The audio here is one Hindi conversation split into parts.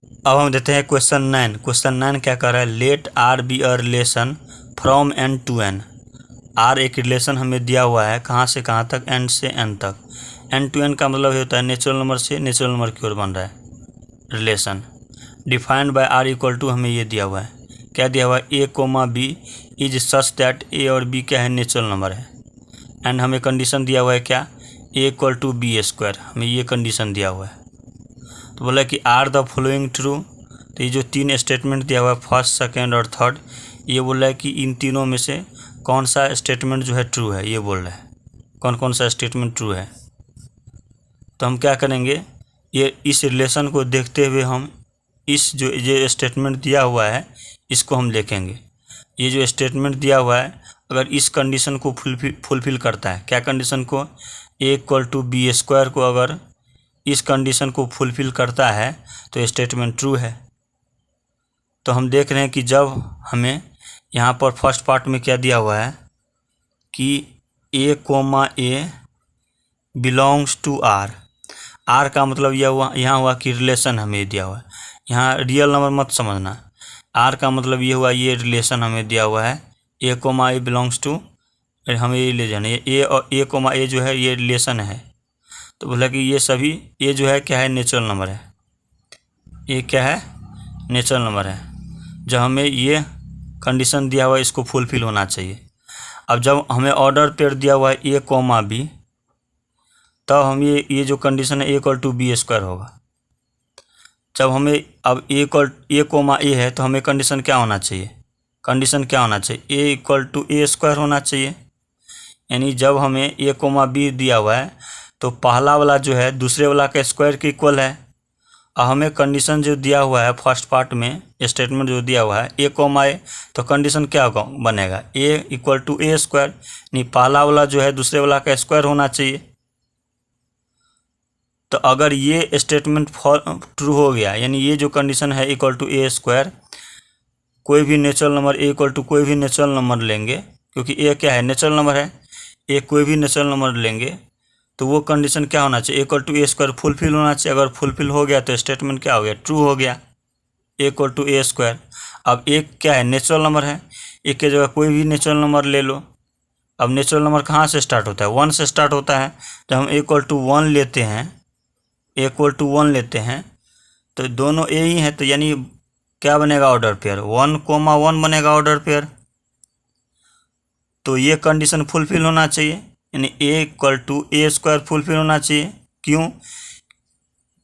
अब हम देते हैं क्वेश्चन 9। क्वेश्चन 9 क्या कर रहा है, let R be a relation from N to N. R एक रिलेशन हमें दिया हुआ है, कहाँ से कहाँ तक, एन से एन तक। एन टू एन का मतलब ये होता है नेचुरल नंबर से नेचुरल नंबर की ओर बन रहा है relation. Defined by R equal to हमें ये दिया हुआ है, क्या दिया हुआ है, A comma B is such that A और बी क्या है, नेचुरल नंबर है। एंड हमें कंडीशन दिया हुआ है क्या, A equal to B square, हमें ये कंडीशन दिया हुआ है। तो बोला कि आर द फॉलोइंग ट्रू। तो ये जो 3 स्टेटमेंट दिया हुआ है, फर्स्ट सेकेंड और थर्ड, ये बोल रहा है कि इन तीनों में से कौन सा स्टेटमेंट जो है ट्रू है, ये बोल रहा है कौन कौन सा स्टेटमेंट ट्रू है। तो हम क्या करेंगे, ये इस रिलेशन को देखते हुए हम इस जो ये स्टेटमेंट दिया हुआ है इसको हम लिखेंगे। ये जो स्टेटमेंट दिया हुआ है अगर इस कंडीशन को फुलफिल करता है, क्या कंडीशन को, ए इक्वल टू बी स्क्वायर को अगर इस कंडीशन को फुलफिल करता है तो स्टेटमेंट ट्रू है। तो हम देख रहे हैं कि जब हमें यहाँ पर फर्स्ट पार्ट में क्या दिया हुआ है कि A comma A belongs to R. R का मतलब यह हुआ, यहाँ हुआ कि रिलेशन हमें दिया हुआ है, यहाँ रियल नंबर मत समझना। आर का मतलब ये हुआ, ये रिलेशन हमें दिया हुआ है, A comma A belongs to, हमें ये ले जाना, ये ए और ए कोमा ए जो है ये रिलेशन है। तो बोला कि ये सभी, ये जो है क्या है, नेचुरल नंबर है, ये क्या है, नेचुरल नंबर है। जब हमें ये कंडीशन दिया हुआ है इसको फुलफिल होना चाहिए। अब जब हमें ऑर्डर पेयर दिया हुआ है ए कोमा बी, तब हम ये जो कंडीशन है A equal to B square होगा। जब हमें अब ए कोमा ए है तो हमें कंडीशन क्या होना चाहिए, कंडीशन क्या होना चाहिए, ए इक्वल टू ए स्क्वायर होना चाहिए। यानी जब हमें ए कोमा बी दिया हुआ है तो पहला वाला जो है दूसरे वाला का स्क्वायर के इक्वल है। और हमें कंडीशन जो दिया हुआ है फर्स्ट पार्ट में स्टेटमेंट जो दिया हुआ है ए कोमा ए, तो कंडीशन क्या होगा, बनेगा ए इक्वल टू ए स्क्वायर, यानी पहला वाला जो है दूसरे वाला का स्क्वायर होना चाहिए। तो अगर ये स्टेटमेंट ट्रू हो गया, यानी ये जो कंडीशन है इक्वल टू ए स्क्वायर, कोई भी natural number a equal to कोई भी नेचुरल नंबर लेंगे, क्योंकि ए क्या है, नेचुरल नंबर है, ए कोई भी नेचुरल नंबर लेंगे तो वो कंडीशन क्या होना चाहिए, equal to A square fulfil होना चाहिए। अगर फुलफिल हो गया तो स्टेटमेंट क्या हो गया, ट्रू हो गया, ए इक्वल टू ए स्क्वायर। अब एक क्या है, नेचुरल नंबर है, एक के जगह कोई भी नेचुरल नंबर ले लो। अब नेचुरल नंबर कहाँ से स्टार्ट होता है, 1 से स्टार्ट होता है। जब हम इक्वल टू 1 लेते हैं, इक्वल टू 1 लेते हैं तो दोनों ए ही हैं, तो यानी क्या बनेगा, ऑर्डर पेयर, 1,1 बनेगा ऑर्डर पेयर। तो ये कंडीशन फुलफिल होना चाहिए, यानी A equal to A square fulfil होना चाहिए। क्यों,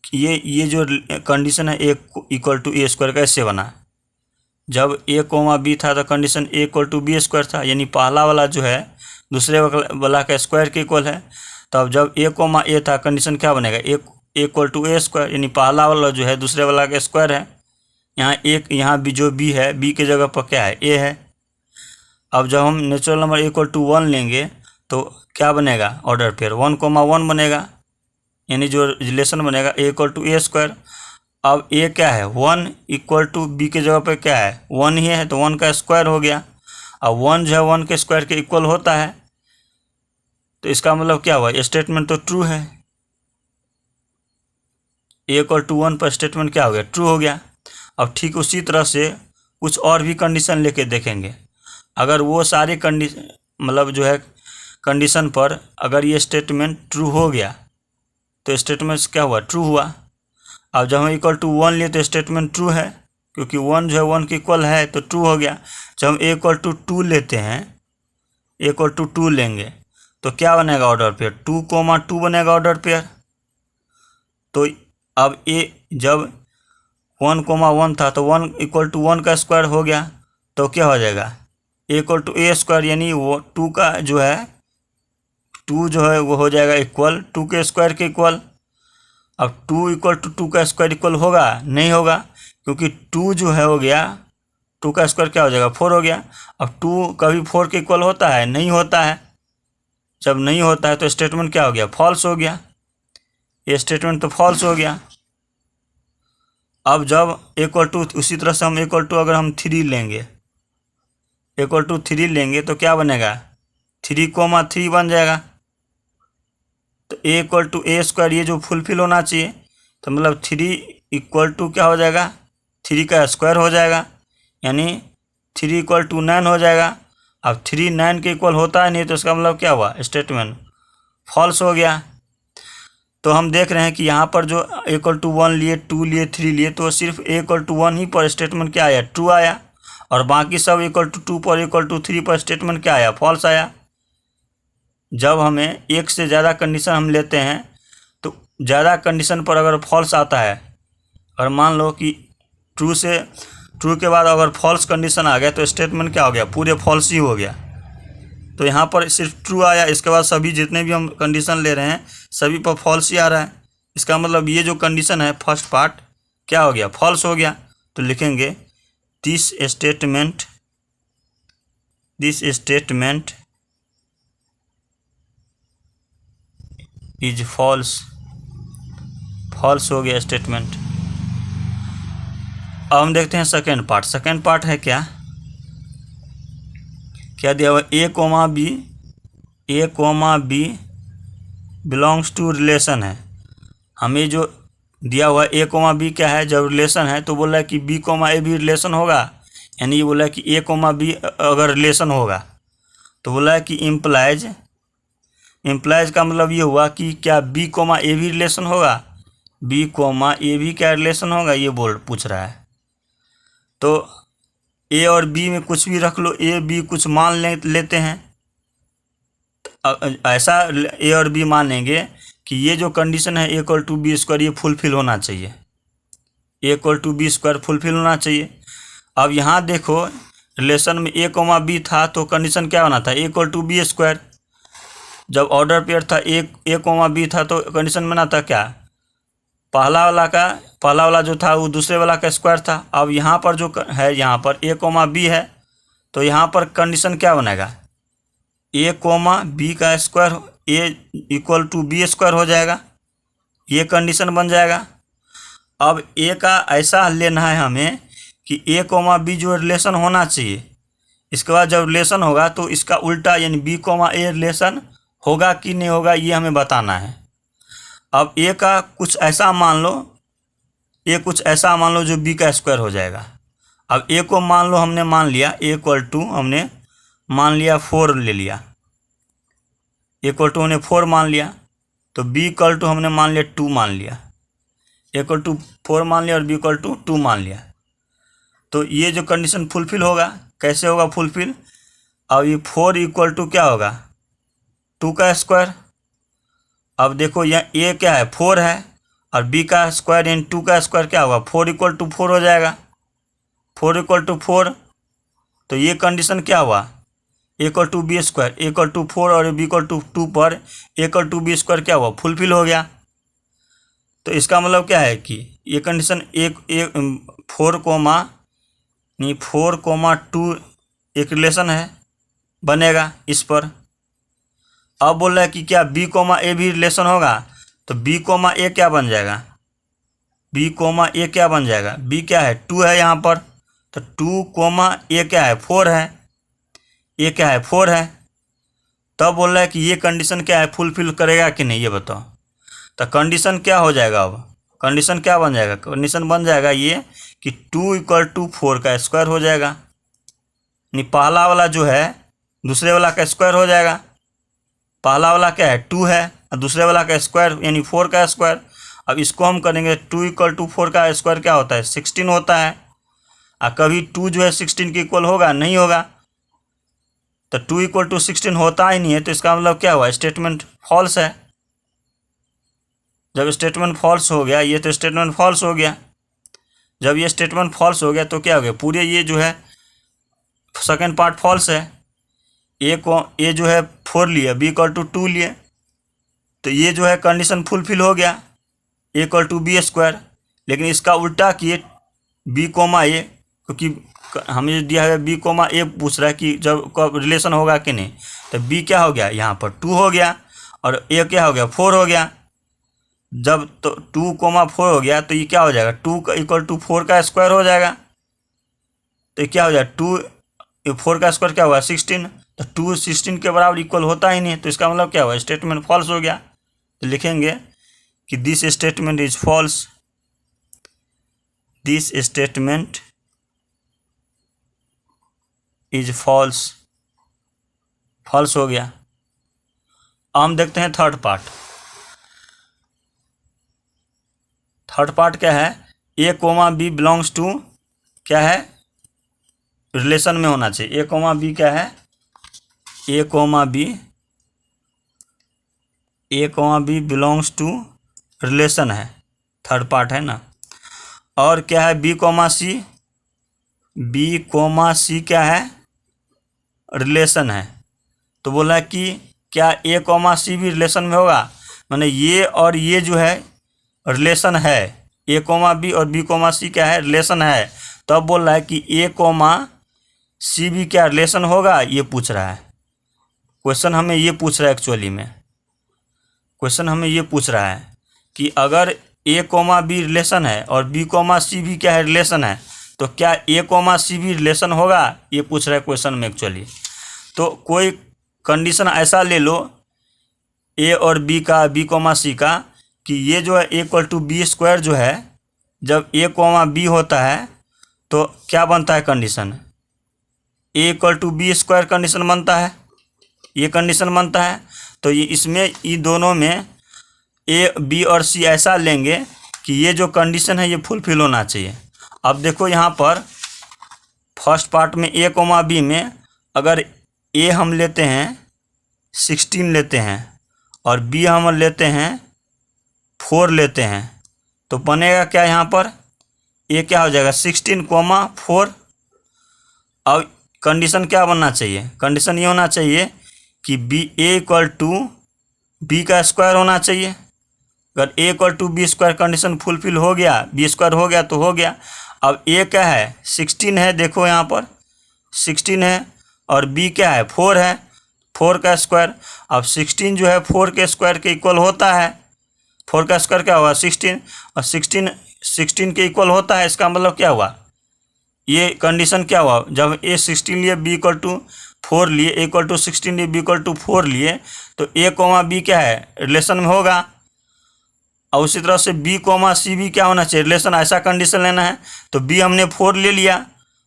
ये जो कंडीशन है A equal to A square कैसे बना, जब ए कोमा बी था तो condition A equal to B square था, यानी पहला वाला जो है दूसरे वाला का स्क्वायर के इक्वल है। तब जब ए कोमा ए था कंडीशन क्या बनेगा, ए इक्वल टू ए स्क्वायर, यानी पहला वाला जो है दूसरे वाला का स्क्वायर है। यहाँ एक, यहाँ भी जो बी है, बी के जगह पर क्या है, ए है। अब जब हम नेचुरल नंबर इक्वल टू 1 लेंगे तो क्या बनेगा, ऑर्डर पेयर 1,1 बनेगा, यानी जो रिलेशन बनेगा ए इक्वल टू ए स्क्वायर। अब ए क्या है, 1 इक्वल टू बी के जगह पे क्या है, 1 ही है, तो 1 का स्क्वायर हो गया। अब 1 जो है 1 के स्क्वायर के इक्वल होता है, तो इसका मतलब क्या हुआ, स्टेटमेंट तो ट्रू है, ए इक्वल टू 1 पर स्टेटमेंट क्या हो गया, ट्रू हो गया। अब ठीक उसी तरह से कुछ और भी कंडीशन लेके देखेंगे। अगर वो सारी कंडीशन मतलब जो है कंडीशन पर अगर ये स्टेटमेंट ट्रू हो गया तो स्टेटमेंट क्या हुआ, ट्रू हुआ। अब जब हम इक्वल टू 1 लिए तो स्टेटमेंट ट्रू है, क्योंकि 1 जो है 1 के इक्वल है तो ट्रू हो गया। जब हम ए इक्वल टू 2 लेते हैं, ए इक्वल टू 2 लेंगे तो क्या बनेगा, ऑर्डर पेयर 2,2 बनेगा ऑर्डर पेयर। तो अब ए जब 1,1 था तो 1 इक्वल टू 1 का स्क्वायर हो गया, तो क्या हो जाएगा, ए इक्वल टू ए स्क्वायर, यानी वो 2 का जो है 2 जो है वो हो जाएगा इक्वल 2 के स्क्वायर के इक्वल। अब 2 इक्वल टू 2 का स्क्वायर इक्वल होगा, नहीं होगा, क्योंकि 2 जो है हो गया 2 का स्क्वायर क्या हो जाएगा, 4 हो गया। अब 2 कभी 4 के इक्वल होता है, नहीं होता है। जब नहीं होता है तो स्टेटमेंट क्या हो गया, फॉल्स हो गया, ये स्टेटमेंट तो फॉल्स हो गया। अब जब इक्वल टू, उसी तरह से हम इक्वल टू अगर हम 3 लेंगे, इक्वल टू 3 लेंगे तो क्या बनेगा, 3,3 बन जाएगा। तो ए इक्वल टू ए स्क्वायर ये जो फुलफिल होना चाहिए, तो मतलब 3 इक्वल टू क्या हो जाएगा, 3 का स्क्वायर हो जाएगा, यानी 3 इक्वल टू 9 हो जाएगा। अब 3 9 के इक्वल होता है नहीं, तो इसका मतलब क्या हुआ, स्टेटमेंट फॉल्स हो गया। तो हम देख रहे हैं कि यहाँ पर जो इक्वल टू 1 लिए, 2 लिए, 3 लिए, तो सिर्फ इक्वल टू 1 ही पर स्टेटमेंट क्या आया, ट्रू आया, और बाकी सब इक्वल टू 2 पर, इक्वल टू 3 पर स्टेटमेंट क्या आया, फॉल्स आया। जब हमें एक से ज़्यादा कंडीशन हम लेते हैं तो ज़्यादा कंडीशन पर अगर फॉल्स आता है, और मान लो कि ट्रू के बाद अगर फॉल्स कंडीशन आ गया तो स्टेटमेंट क्या हो गया, पूरे फॉल्स ही हो गया। तो यहाँ पर सिर्फ ट्रू आया, इसके बाद सभी जितने भी हम कंडीशन ले रहे हैं सभी पर फॉल्स ही आ रहा है। इसका मतलब ये जो कंडीशन है फर्स्ट पार्ट क्या हो गया, फॉल्स हो गया। तो लिखेंगे दिस स्टेटमेंट इज फॉल्स हो गया स्टेटमेंट। अब हम देखते हैं सेकेंड पार्ट है क्या दिया हुआ, A comma B belongs to relation है। हमें जो दिया हुआ ए कोमा बी क्या है, जब रिलेशन है तो बोल रहा है कि बी कोमा ए भी रिलेशन होगा, यानी ये बोला है कि ए कोमा बी अगर रिलेशन होगा तो बोला है कि इम्प्लाइज का मतलब ये हुआ कि क्या बी कोमा ए भी रिलेशन होगा, बी कोमा ए भी क्या रिलेशन होगा, ये पूछ रहा है। तो ए और बी में कुछ भी रख लो, ए बी कुछ मान लेते हैं, ऐसा ए और बी मानेंगे कि ये जो कंडीशन है इक्वल टू बी स्क्वायर ये फुलफिल होना चाहिए, equal to B square fulfil होना चाहिए। अब यहाँ देखो रिलेशन में ए कोमा बी था तो कंडीशन क्या होना था, इक्वल टू बी स्क्वायर। जब ऑर्डर पेयर था ए कोमा बी था तो कंडीशन बना था क्या, पहला वाला जो था वो दूसरे वाला का स्क्वायर था। अब यहाँ पर जो है, यहाँ पर ए कोमा बी है तो यहाँ पर कंडीशन क्या बनेगा, ए कोमा बी का square, a equal to B square हो जाएगा, ये कंडीशन बन जाएगा। अब ए का ऐसा लेना है हमें कि ए कोमा बी जो रिलेशन होना चाहिए, इसके बाद जब रिलेशन होगा तो इसका उल्टा यानी बी कोमा ए रिलेशन होगा कि नहीं होगा, ये हमें बताना है। अब ए का कुछ ऐसा मान लो जो बी का स्क्वायर हो जाएगा। अब ए को मान लो हमने मान लिया ए इक्वल टू हमने मान लिया 4 ले लिया, इक्वल टू हमने 4 मान लिया, तो बी इक्वल टू हमने मान लिया 2 मान लिया, इक्वल टू 4 मान लिया और बी इक्वल टू 2 मान लिया। तो ये जो कंडीशन फुलफिल होगा, कैसे होगा फुलफिल, अब ये 4 इक्वल टू क्या होगा, 2 का स्क्वायर। अब देखो यहाँ ए क्या है 4 है और बी का स्क्वायर इन 2 का स्क्वायर क्या होगा, 4 इक्वल टू 4 हो जाएगा, 4 इक्वल टू 4। तो ये कंडीशन क्या हुआ, equal to B square equal to 4 और बी इक्वल टू 2 पर इक्वल टू बी स्क्वायर क्या हुआ, फुलफिल हो गया। तो इसका मतलब क्या है कि ये कंडीशन 4,2 एक रिलेशन है बनेगा इस पर। अब बोल रहा है कि क्या बी कोमा ए भी रिलेशन होगा, तो बी कोमा ए क्या बन जाएगा, बी कोमा ए क्या बन जाएगा, बी क्या है 2 है यहाँ पर, तो 2 कोमा ए क्या है 4 है, ए क्या है 4 है। तब बोल रहा है कि ये कंडीशन क्या है फुलफिल करेगा कि नहीं, ये बताओ। तो कंडीशन क्या हो जाएगा, अब कंडीशन क्या बन जाएगा, कंडीशन बन जाएगा ये कि 2 इक्वल टू 4 का स्क्वायर हो जाएगा, यानी पहला वाला जो है दूसरे वाला का स्क्वायर हो जाएगा। पहला वाला क्या है 2 है और दूसरे वाला का स्क्वायर यानी 4 का स्क्वायर। अब इसको हम करेंगे 2 इक्वल टू 4 का स्क्वायर क्या होता है 16 होता है, और कभी 2 जो है 16 के इक्वल होगा नहीं होगा, तो 2 इक्वल टू 16 होता ही नहीं है। तो इसका मतलब क्या हुआ, स्टेटमेंट फॉल्स है। जब स्टेटमेंट फॉल्स हो गया, ये तो स्टेटमेंट फॉल्स हो गया। जब ये स्टेटमेंट फॉल्स हो गया तो क्या हो गया, पूरे ये जो है सेकेंड पार्ट फॉल्स है। ए जो है 4 लिए, बी इक्वल टू 2 लिए, तो ये जो है कंडीशन फुलफिल हो गया, ए इक्वल टू बी स्क्वायर। लेकिन इसका उल्टा किए बी कोमा ए, क्योंकि हमें दिया है बी कोमा ए पूछ रहा है कि जब कब रिलेशन होगा कि नहीं, तो बी क्या हो गया यहाँ पर 2 हो गया और ए क्या हो गया 4 हो गया। जब तो 2,4 हो गया तो ये क्या हो जाएगा 2 इक्वल टू 4 का स्क्वायर हो जाएगा। तो ये क्या हो जाएगा 2 4 का स्क्वायर क्या हुआ 16, तो 2 16 के बराबर इक्वल होता ही नहीं। तो इसका मतलब क्या हुआ, स्टेटमेंट फॉल्स हो गया। तो लिखेंगे कि this statement is false, this statement is false, false हो गया। अब हम देखते हैं थर्ड पार्ट। थर्ड पार्ट क्या है, A comma B belongs to, क्या है, रिलेशन में होना चाहिए। ए कोमा बी क्या है, A comma B belongs to relation है, थर्ड पार्ट है ना। और क्या है, बी कोमा सी क्या है, रिलेशन है। तो बोला कि क्या ए कोमा सी भी रिलेशन में होगा, माने ये और ये जो है रिलेशन है, ए कोमा बी और बी कोमा सी क्या है, रिलेशन है। तब बोल रहा है कि ए कोमा सी भी क्या रिलेशन होगा, ये पूछ रहा है क्वेश्चन, हमें ये पूछ रहा है एक्चुअली में क्वेश्चन हमें ये पूछ रहा है कि अगर ए कोमा बी रिलेशन है और बी कोमा सी भी क्या है, रिलेशन है, तो क्या ए कोमा सी भी रिलेशन होगा, ये पूछ रहा है क्वेश्चन में एक्चुअली। तो कोई कंडीशन ऐसा ले लो ए और बी का, बी कोमा सी का, कि ये जो है A=B² जो है, जब ए कोमा बी होता है तो क्या बनता है कंडीशन, A=B² कंडीशन बनता है, ये कंडीशन बनता है। तो ये इसमें ये दोनों में ए बी और सी ऐसा लेंगे कि ये जो कंडीशन है ये फुलफिल होना चाहिए। अब देखो यहाँ पर फर्स्ट पार्ट में ए कोमा बी में अगर ए हम लेते हैं 16 लेते हैं और बी हम लेते हैं 4 लेते हैं, तो बनेगा क्या यहाँ पर, ए क्या हो जाएगा 16,4। अब कंडीशन क्या बनना चाहिए, कंडीशन ये होना चाहिए कि A=B का स्क्वायर होना चाहिए। अगर A=B² कंडीशन फुलफिल हो गया, B² हो गया तो हो गया। अब ए क्या है 16 है, देखो यहाँ पर 16 है, और बी क्या है 4 है, 4 का स्क्वायर। अब 16 जो है 4 के स्क्वायर के इक्वल होता है, 4 का स्क्वायर क्या हुआ 16, और 16 के इक्वल होता है। इसका मतलब क्या हुआ, ये कंडीशन क्या हुआ, जब ए 16 लिए B=4 लिए, A=16 लिए B=4 लिए, तो ए कोमा बी क्या है रिलेशन में होगा। और उसी तरह से बी कोमा सी भी क्या होना चाहिए, रिलेशन, ऐसा कंडीशन लेना है। तो बी हमने 4 ले लिया,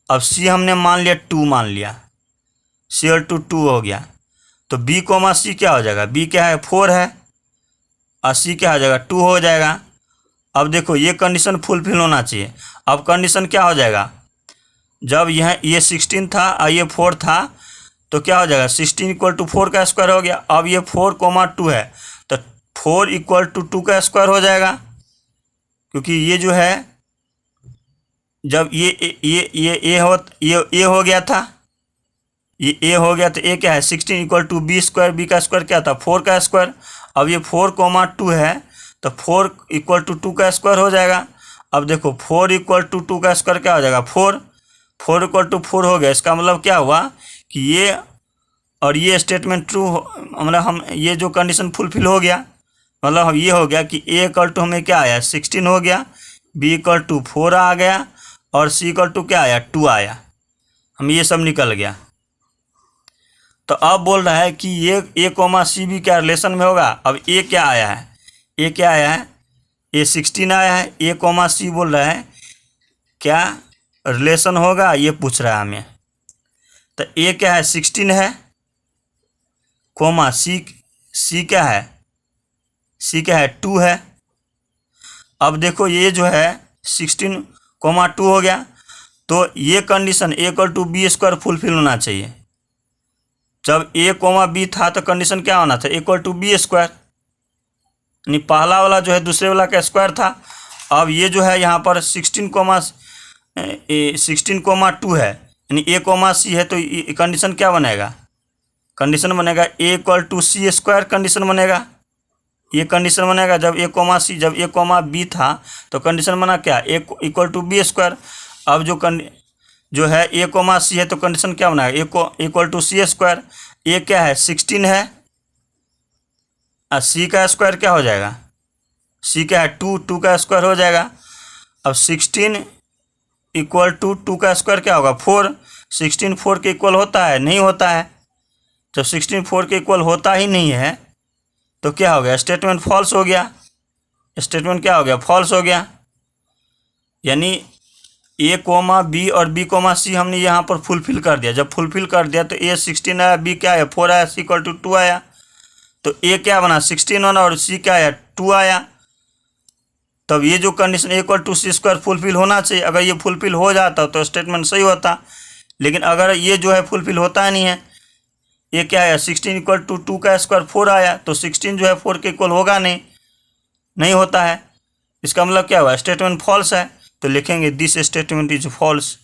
अब सी हमने मान लिया 2 मान लिया, C=2 हो गया। तो बी कोमा सी क्या हो जाएगा, बी क्या है 4 है और सी क्या हो जाएगा 2 हो जाएगा। अब देखो ये कंडीशन फुलफिल होना चाहिए। अब कंडीशन क्या हो जाएगा, जब ये 16 था और ये 4 था, तो क्या हो जाएगा 16=4 का स्क्वायर हो गया। अब ये 4,2 है, तो 4=2 का स्क्वायर हो जाएगा, क्योंकि ये जो है जब ये ए हो गया था, ये ए हो गया, तो ए क्या है 16=B², बी का स्क्वायर क्या था 4 का स्क्वायर। अब ये 4,2 है, तो 4=2 का स्क्वायर हो जाएगा। अब देखो 4=2 का स्क्वायर क्या हो जाएगा 4 हो गया। इसका मतलब क्या हुआ कि ये और ये स्टेटमेंट ट्रू, मतलब हम ये जो कंडीशन फुलफिल हो गया, मतलब ये हो गया कि A= हमें क्या आया 16 हो गया, B=4 आ गया, और C= क्या आया 2 आया, हम ये सब निकल गया। तो अब बोल रहा है कि ये A कोमा सी भी क्या रिलेशन में होगा। अब ए क्या आया है, ए क्या आया है, ए 16 आया है, ए कोमा सी बोल रहा है क्या रिलेशन होगा, ये पूछ रहा है हमें। तो ए क्या है 16 है, कोमा सी क्या है, सी क्या है 2 है। अब देखो ये जो है 16,2 हो गया, तो ये कंडीशन A=B² फुलफिल होना चाहिए। जब ए कोमा बी था तो कंडीशन क्या होना था A=B², यानी पहला वाला जो है दूसरे वाला का स्क्वायर था। अब ये जो है यहाँ पर 16,2 है, यानी ए कोमा सी है, तो कंडीशन क्या बनेगा, कंडीशन बनेगा A=C² कंडीशन बनेगा, ये कंडीशन बनेगा। जब ए कोमा सी, जब ए कोमा बी था तो कंडीशन बना क्या A=B²। अब जो है ए कोमा सी है, तो कंडीशन क्या बनाएगा A=C²। ए क्या है 16 है, और सी का स्क्वायर क्या हो जाएगा, सी क्या है 2 का स्क्वायर हो जाएगा। अब 16=2 का स्क्वायर क्या होगा 4, 16 4 के इक्वल होता है, नहीं होता है। जब 16 4 के इक्वल होता ही नहीं है तो क्या हो गया, स्टेटमेंट फॉल्स हो गया, स्टेटमेंट क्या हो गया फॉल्स हो गया। यानी ए कोमा बी और बी कोमा सी हमने यहाँ पर फुलफिल कर दिया। जब फुलफिल कर दिया तो ए 16 आया, बी क्या है 4 आया, सी इक्वल टू 2 आया। तो ए क्या बना 16 बना और सी क्या आया 2 आया। तब ये जो condition A equal to c square fulfil होना चाहिए। अगर ये फुलफिल हो जाता तो स्टेटमेंट सही होता, लेकिन अगर ये जो है फुलफिल होता ही नहीं है। ये क्या आया 16 इक्वल टू 2 का स्क्वायर 4 आया, तो 16 जो है 4 के इक्वल होगा नहीं होता है। इसका मतलब क्या हुआ स्टेटमेंट फॉल्स है। तो लिखेंगे this statement is false.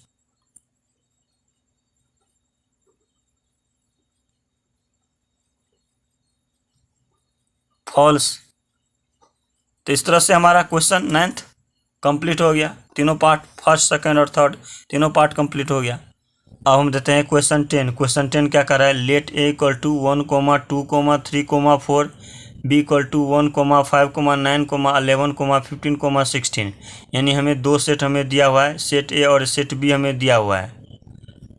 False. तो इस तरह से हमारा क्वेश्चन 9th कंप्लीट हो गया। तीनों पार्ट फर्स्ट सेकंड और थर्ड तीनों पार्ट कंप्लीट हो गया। अब हम देते हैं क्वेश्चन 10। क्वेश्चन 10 क्या कर रहा है, let a equal to 1, 2, 3, 4, b equal to 1, 5, 9, 11, 15, 16। यानी हमें दो सेट हमें दिया हुआ है, सेट ए और सेट बी हमें दिया हुआ है।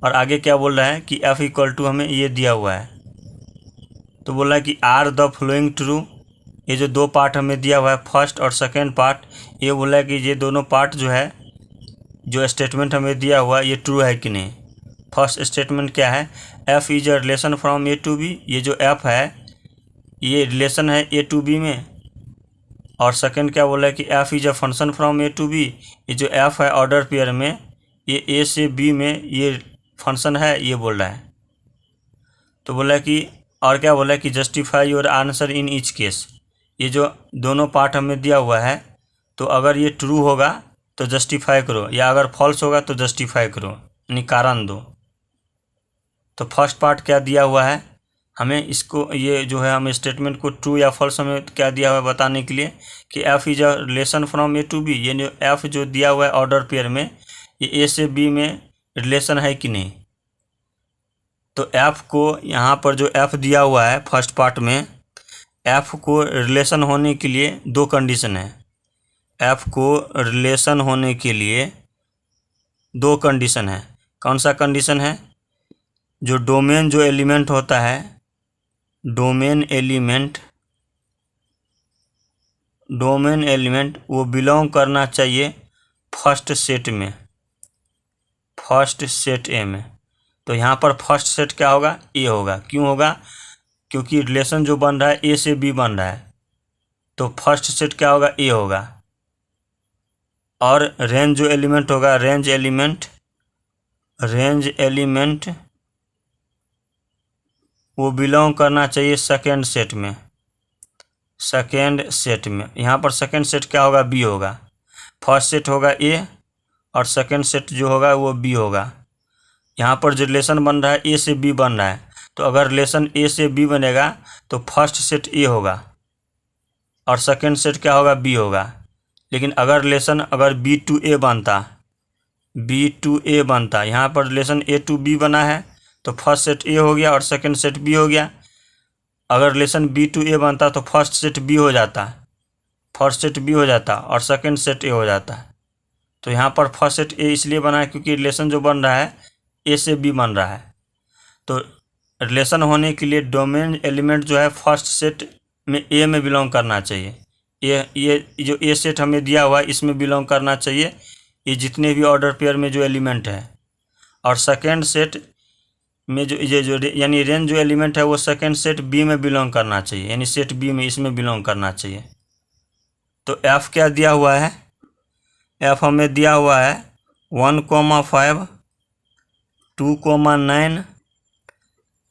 और आगे क्या बोल रहा है कि एफ इक्वल टू हमें ये दिया हुआ है। तो बोल रहा है कि आर द फ्लोइंग ट्रू। ये जो दो पार्ट हमें दिया हुआ है फर्स्ट और सेकेंड पार्ट, ये बोला है कि ये दोनों पार्ट जो है जो स्टेटमेंट हमें दिया हुआ है ये ट्रू है कि नहीं। फर्स्ट स्टेटमेंट क्या है, f is a relation from A to B. ये जो एफ है ये रिलेशन है ए टू बी में। और सेकंड क्या बोला है कि f is a function from A to B. ये जो एफ है ऑर्डर पेयर में, ये ए से बी में ये फंक्शन है, ये बोल रहा है। तो बोला है कि और क्या बोला है कि justify your answer in each case. ये जो दोनों पार्ट हमें दिया हुआ है, तो अगर ये ट्रू होगा तो जस्टिफाई करो, या अगर फॉल्स होगा तो जस्टिफाई करो, यानी कारण दो। तो फर्स्ट पार्ट क्या दिया हुआ है हमें, इसको ये जो है हम स्टेटमेंट को ट्रू या फॉल्स हमें क्या दिया हुआ है बताने के लिए कि f is a relation from A to B. ये जो एफ जो दिया हुआ है ऑर्डर पेयर में, ये ए से बी में रिलेशन है कि नहीं। तो एफ को यहाँ पर जो एफ दिया हुआ है फर्स्ट पार्ट में, एफ को रिलेशन होने के लिए दो कंडीशन है। एफ को रिलेशन होने के लिए दो कंडीशन है। कौन सा कंडीशन है, जो डोमेन जो एलिमेंट होता है, डोमेन एलिमेंट वो बिलोंग करना चाहिए फर्स्ट सेट में, फर्स्ट सेट ए में। तो यहाँ पर फर्स्ट सेट क्या होगा, ए होगा। क्यों होगा, क्योंकि रिलेशन जो बन रहा है ए से बी बन रहा है, तो फर्स्ट सेट क्या होगा, ए होगा। और रेंज जो एलिमेंट होगा, रेंज एलिमेंट वो बिलोंग करना चाहिए सेकेंड सेट में, यहाँ पर सेकेंड सेट क्या होगा, बी होगा। फर्स्ट सेट होगा ए और सेकेंड सेट जो होगा वो बी होगा। यहाँ पर जो रिलेशन बन रहा है ए से बी बन रहा है, तो अगर रिलेशन ए से बी बनेगा तो फर्स्ट सेट ए होगा और सेकेंड सेट क्या होगा, बी होगा। लेकिन अगर रिलेशन अगर बी टू ए बनता, यहाँ पर रिलेशन ए टू बी बना है, तो फर्स्ट सेट ए हो गया और सेकेंड सेट बी हो गया। अगर रिलेशन बी टू ए बनता तो फर्स्ट सेट बी हो जाता, और सेकेंड सेट ए हो जाता। तो यहाँ पर फर्स्ट सेट ए इसलिए बना है क्योंकि रिलेशन जो बन रहा है ए से बी बन रहा है। तो रिलेशन होने के लिए डोमेन एलिमेंट जो है फर्स्ट सेट में ए में बिलोंग करना चाहिए। ये जो ए सेट हमें दिया हुआ है इसमें बिलोंग करना चाहिए, ये जितने भी ऑर्डर पेयर में जो एलिमेंट है। और सेकेंड सेट में जो यानी रेंज जो एलिमेंट है वो सेकेंड सेट बी में बिलोंग करना चाहिए, यानी सेट बी में इसमें बिलोंग करना चाहिए। तो एफ क्या दिया हुआ है, एफ हमें दिया हुआ है 1, 5, 2, 9,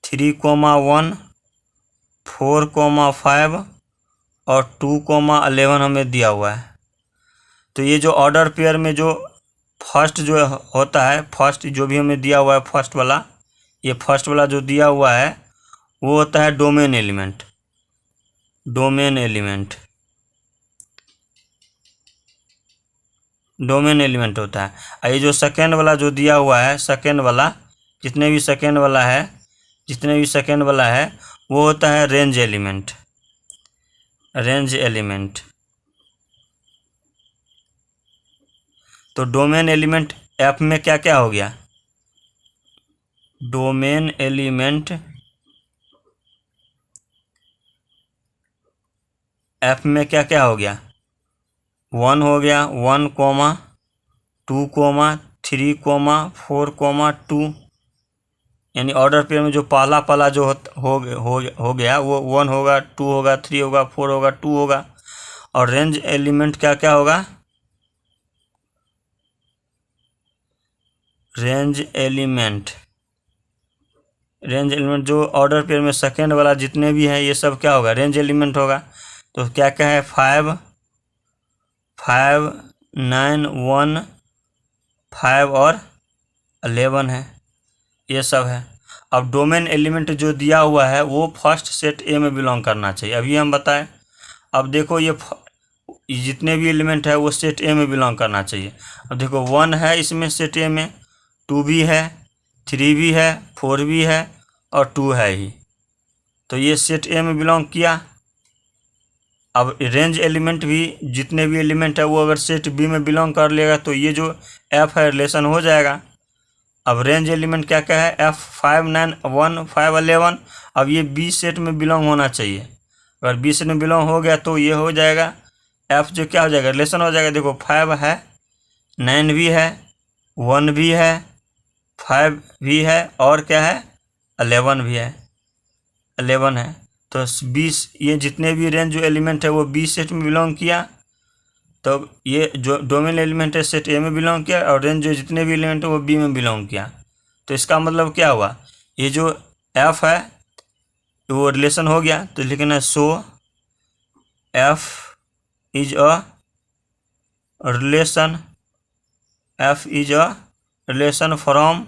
3, 1, 4, 5 और 2, 11 हमें दिया हुआ है। तो ये जो ऑर्डर पेयर में जो फर्स्ट जो होता है, फर्स्ट जो भी हमें दिया हुआ है फर्स्ट वाला, ये फर्स्ट वाला जो दिया हुआ है वो होता है डोमेन एलिमेंट। डोमेन एलिमेंट होता है। और ये जो सेकेंड वाला जो दिया हुआ है, सेकेंड वाला जितने भी सेकेंड वाला है वो होता है रेंज एलिमेंट। तो डोमेन एलिमेंट एफ में क्या क्या हो गया, डोमेन एलिमेंट एफ में क्या हो गया, 1 हो गया, 1, 2, 3,4,2, यानी ऑर्डर पेयर में जो पहला जो हो गया वो 1 होगा, 2 होगा, 3 होगा, 4 होगा, 2 होगा। और रेंज एलिमेंट क्या क्या होगा? रेंज एलिमेंट जो ऑर्डर पेयर में सेकेंड वाला जितने भी हैं ये सब क्या होगा? रेंज एलिमेंट होगा। तो क्या क्या है? 5, 9, 1, 5 और 11 है, ये सब है। अब डोमेन एलिमेंट जो दिया हुआ है वो फर्स्ट सेट ए में बिलोंग करना चाहिए, अभी हम बताएं। अब देखो ये जितने भी एलिमेंट है वो सेट ए में बिलोंग करना चाहिए। अब देखो 1 है इसमें सेट ए में, 2 भी है, 3 भी है, 4 भी है और 2 है ही, तो ये सेट ए में बिलोंग किया। अब रेंज एलिमेंट भी जितने भी एलिमेंट है वो अगर सेट बी में बिलोंग कर लेगा तो ये जो एफ है रिलेशन हो जाएगा। अब रेंज एलिमेंट क्या क्या है? एफ 5, 9, 1, 5, 11। अब ये बी सेट में बिलोंग होना चाहिए, अगर बी सेट में बिलोंग हो गया तो ये हो जाएगा एफ जो क्या हो जाएगा? रिलेशन हो जाएगा। देखो 5 है, 9 भी है, 1 भी है, 5 भी है और क्या है? 11 भी है, 11 है। तो 20 ये जितने भी रेंज जो एलिमेंट है वो बी सेट में बिलोंग किया, तो ये जो डोमेन एलिमेंट है सेट ए में बिलोंग किया और रेंज जो जितने भी एलिमेंट है वो बी में बिलोंग किया। तो इसका मतलब क्या हुआ? ये जो एफ है वो रिलेशन हो गया, तो लिखना है so F is a relation, F is a relation from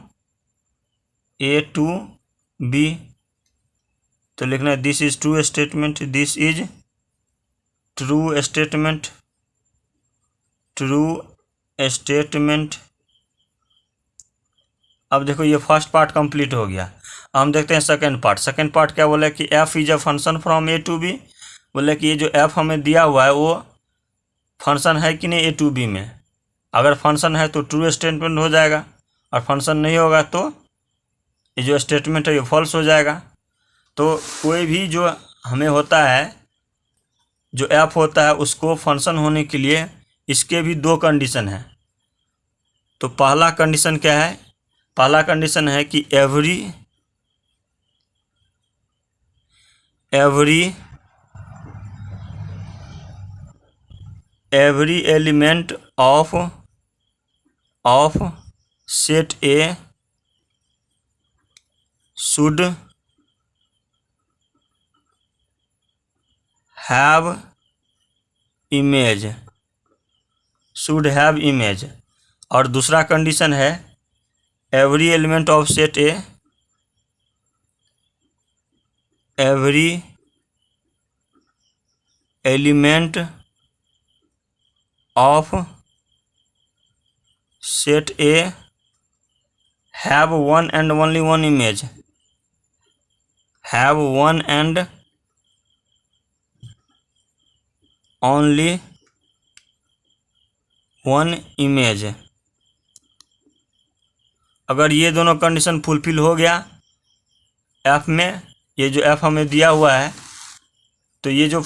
A to B. तो लिखना है this is true statement, this is true statement, true statement. अब देखो ये फर्स्ट पार्ट कंप्लीट हो गया। हम देखते हैं सेकंड पार्ट। सेकंड पार्ट क्या बोला कि f is a function from A to B. बोले कि ये जो एफ हमें दिया हुआ है वो फंक्शन है कि नहीं ए टू बी में। अगर फंक्शन है तो ट्रू स्टेटमेंट हो जाएगा और फंक्शन नहीं होगा तो ये जो स्टेटमेंट है ये फॉल्स हो जाएगा। तो कोई भी जो हमें होता है जो एफ होता है उसको फंक्शन होने के लिए इसके भी 2 कंडीशन है। तो पहला कंडीशन क्या है? पहला कंडीशन है कि every element of set A should have image, और दूसरा कंडीशन है every element of set A, every element of set A have 1 and only 1 image, have 1 and only 1 image। अगर ये दोनों कंडीशन फुलफिल हो गया एफ में, ये जो एफ हमें दिया हुआ है, तो ये जो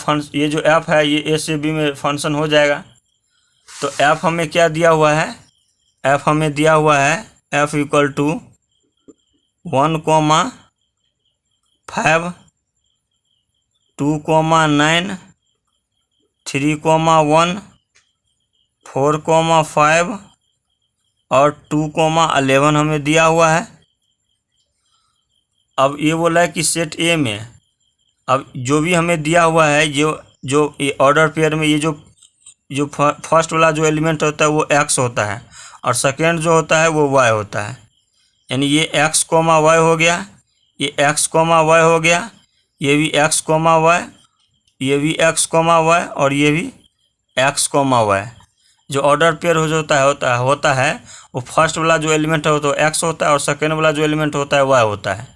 एफ है ये ए से बी में फंक्शन हो जाएगा। तो एफ हमें क्या दिया हुआ है? एफ हमें दिया हुआ है एफ इक्वल टू 1,5, 2,9, 3,1, 4,5 और 2,11 हमें दिया हुआ है। अब ये बोला है कि सेट ए में अब जो भी हमें दिया हुआ है जो ये ऑर्डर पेयर में ये जो फर्स्ट वाला जो एलिमेंट होता है वो एक्स होता है और सेकेंड जो होता है वो वाई होता है। यानी ये एक्स कोमा वाई हो गया, ये एक्स कोमा वाई हो गया, ये भी एक्स कोमा वाई, ये भी एक्स कोमा वाई और ये भी एक्स कोमा वाई। जो ऑर्डर पेयर होता है वो फर्स्ट वाला जो एलिमेंट है वो तो एक्स होता है और सेकेंड वाला जो एलिमेंट होता है वाई होता है।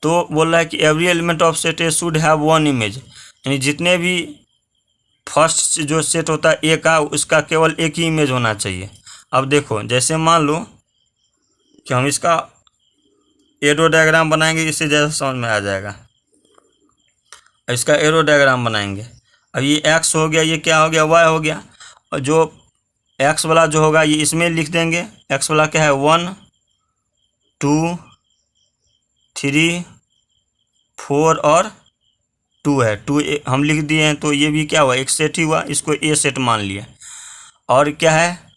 तो बोल रहा है कि every element of set A should have 1 image, यानी जितने भी फर्स्ट जो सेट होता है ए का उसका केवल एक ही इमेज होना चाहिए। अब देखो जैसे मान लो कि हम इसका एरो डायग्राम बनाएंगे, इससे ज़्यादा समझ में आ जाएगा। इसका एरो डायग्राम बनाएंगे। अब ये एक्स हो गया, ये क्या हो गया? वाई हो गया। और जो एक्स वाला जो होगा ये इसमें लिख देंगे। एक्स वाला क्या है 1 2 3 4 और 2 है। 2 हम लिख दिए हैं, तो ये भी क्या हुआ एक सेट ही हुआ, इसको ए सेट मान लिया। और क्या है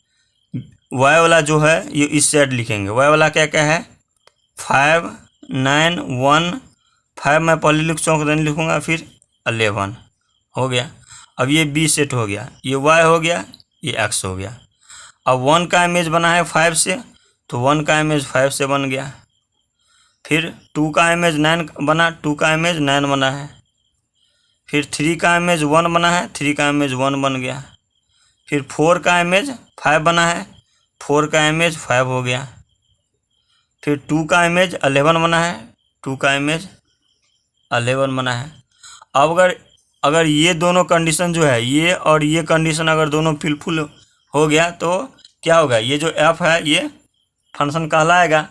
वाई वाला जो है ये इस साइड लिखेंगे। वाई वाला क्या क्या है 5 9 1 5 मैं पहले लिख चुका, देन लिखूँगा फिर 11 हो गया। अब ये बी सेट हो गया, ये वाई हो गया, ये एक्स हो गया। अब 1 का इमेज बना है 5 से, तो 1 का इमेज 5 से बन गया। फिर 2 का इमेज 9 बना, 2 का इमेज 9 बना है। फिर 3 का इमेज 1 बना है, 3 का इमेज 1 बन गया। फिर 4 का इमेज 5 बना है, 4 का इमेज 5 हो गया। फिर 2 का इमेज 11 बना है, 2 का इमेज 11 बना है। अब अगर ये दोनों कंडीशन जो है ये और ये कंडीशन अगर दोनों फुल हो गया तो क्या होगा, ये जो एफ है ये फंक्शन कहलाएगा।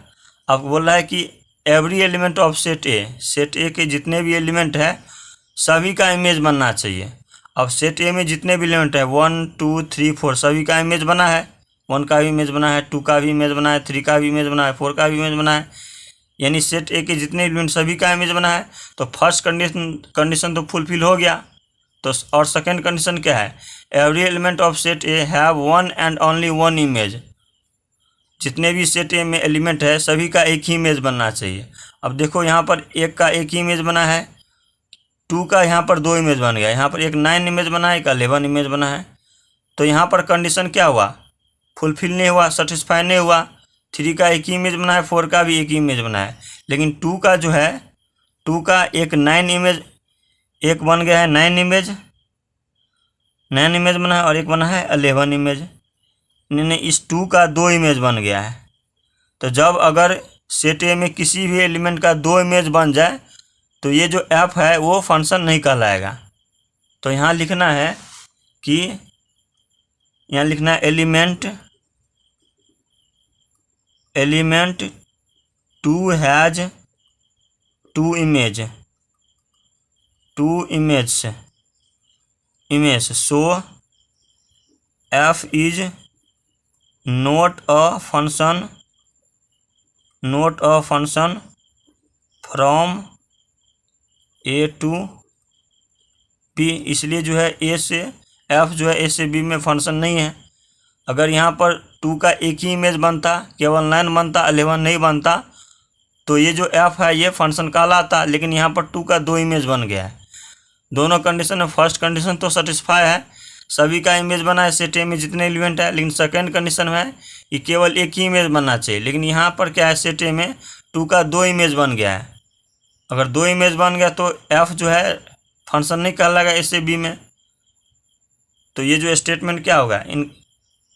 अब बोल रहा है कि एवरी एलिमेंट ऑफ सेट ए के जितने भी एलिमेंट है सभी का इमेज बनना चाहिए। अब सेट ए में जितने भी एलिमेंट है 1 2 3 4 सभी का इमेज बना है। 1 का भी इमेज बना है, 2 का भी इमेज बना है, 3 का भी इमेज बना है, 4 का भी इमेज बना है, यानी सेट ए के जितने एलिमेंट सभी का इमेज बना है। तो फर्स्ट कंडीशन तो फुलफिल हो गया। तो और सेकेंड कंडीशन क्या है, every element of set A have 1 and only 1 image. जितने भी सेट ए में एलिमेंट है सभी का एक ही इमेज बनना चाहिए। अब देखो यहाँ पर एक का एक ही इमेज बना है, 2 का यहाँ पर 2 इमेज बन गया, यहाँ पर एक 9 इमेज बना है, एक 11 इमेज बना है। तो यहाँ पर कंडीशन क्या हुआ, फुलफिल नहीं हुआ, सेटिस्फाई नहीं हुआ। 3 का एक ही इमेज बना है, 4 का भी एक ही इमेज बना है, लेकिन 2 का जो है 2 का एक 9 इमेज एक बन गया है, 9 इमेज बना है और एक बना है 11 इमेज, नहीं इस 2 का 2 इमेज बन गया है। तो जब अगर सेट ए में किसी भी एलिमेंट का 2 इमेज बन जाए तो ये जो एफ है वो फंक्शन नहीं कहलाएगा। तो यहाँ लिखना है कि यहाँ लिखना है element 2 has 2 image so F is not a function from A to B. इसलिए जो है ए से एफ जो है ए से बी में फंक्शन नहीं है। अगर यहाँ पर 2 का एक ही इमेज बनता, केवल 9 बनता, 11 नहीं बनता, तो ये जो एफ है ये फंक्शन कहलाता। लेकिन यहाँ पर 2 का 2 इमेज बन गया है। दोनों कंडीशन में फर्स्ट कंडीशन तो सेटिस्फाई है, सभी का इमेज बना है सेट ए में जितने एलिमेंट है, लेकिन सेकेंड कंडीशन में है कि केवल एक ही इमेज बनना चाहिए। लेकिन यहाँ पर क्या है, सेट ए में 2 का 2 इमेज बन गया है। अगर 2 इमेज बन गया तो एफ जो है फंक्शन नहीं कहलाएगा ए से बी में। तो ये जो स्टेटमेंट क्या होगा,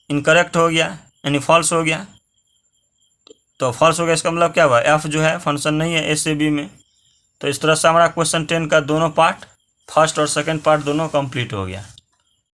इनकरेक्ट हो गया, यानी फॉल्स हो गया। तो फॉल्स हो गया इसका मतलब क्या हुआ, एफ जो है फंक्शन नहीं है ए से बी में। तो इस तरह से हमारा क्वेश्चन 10 का दोनों पार्ट, फर्स्ट और सेकंड पार्ट दोनों कंप्लीट हो गया।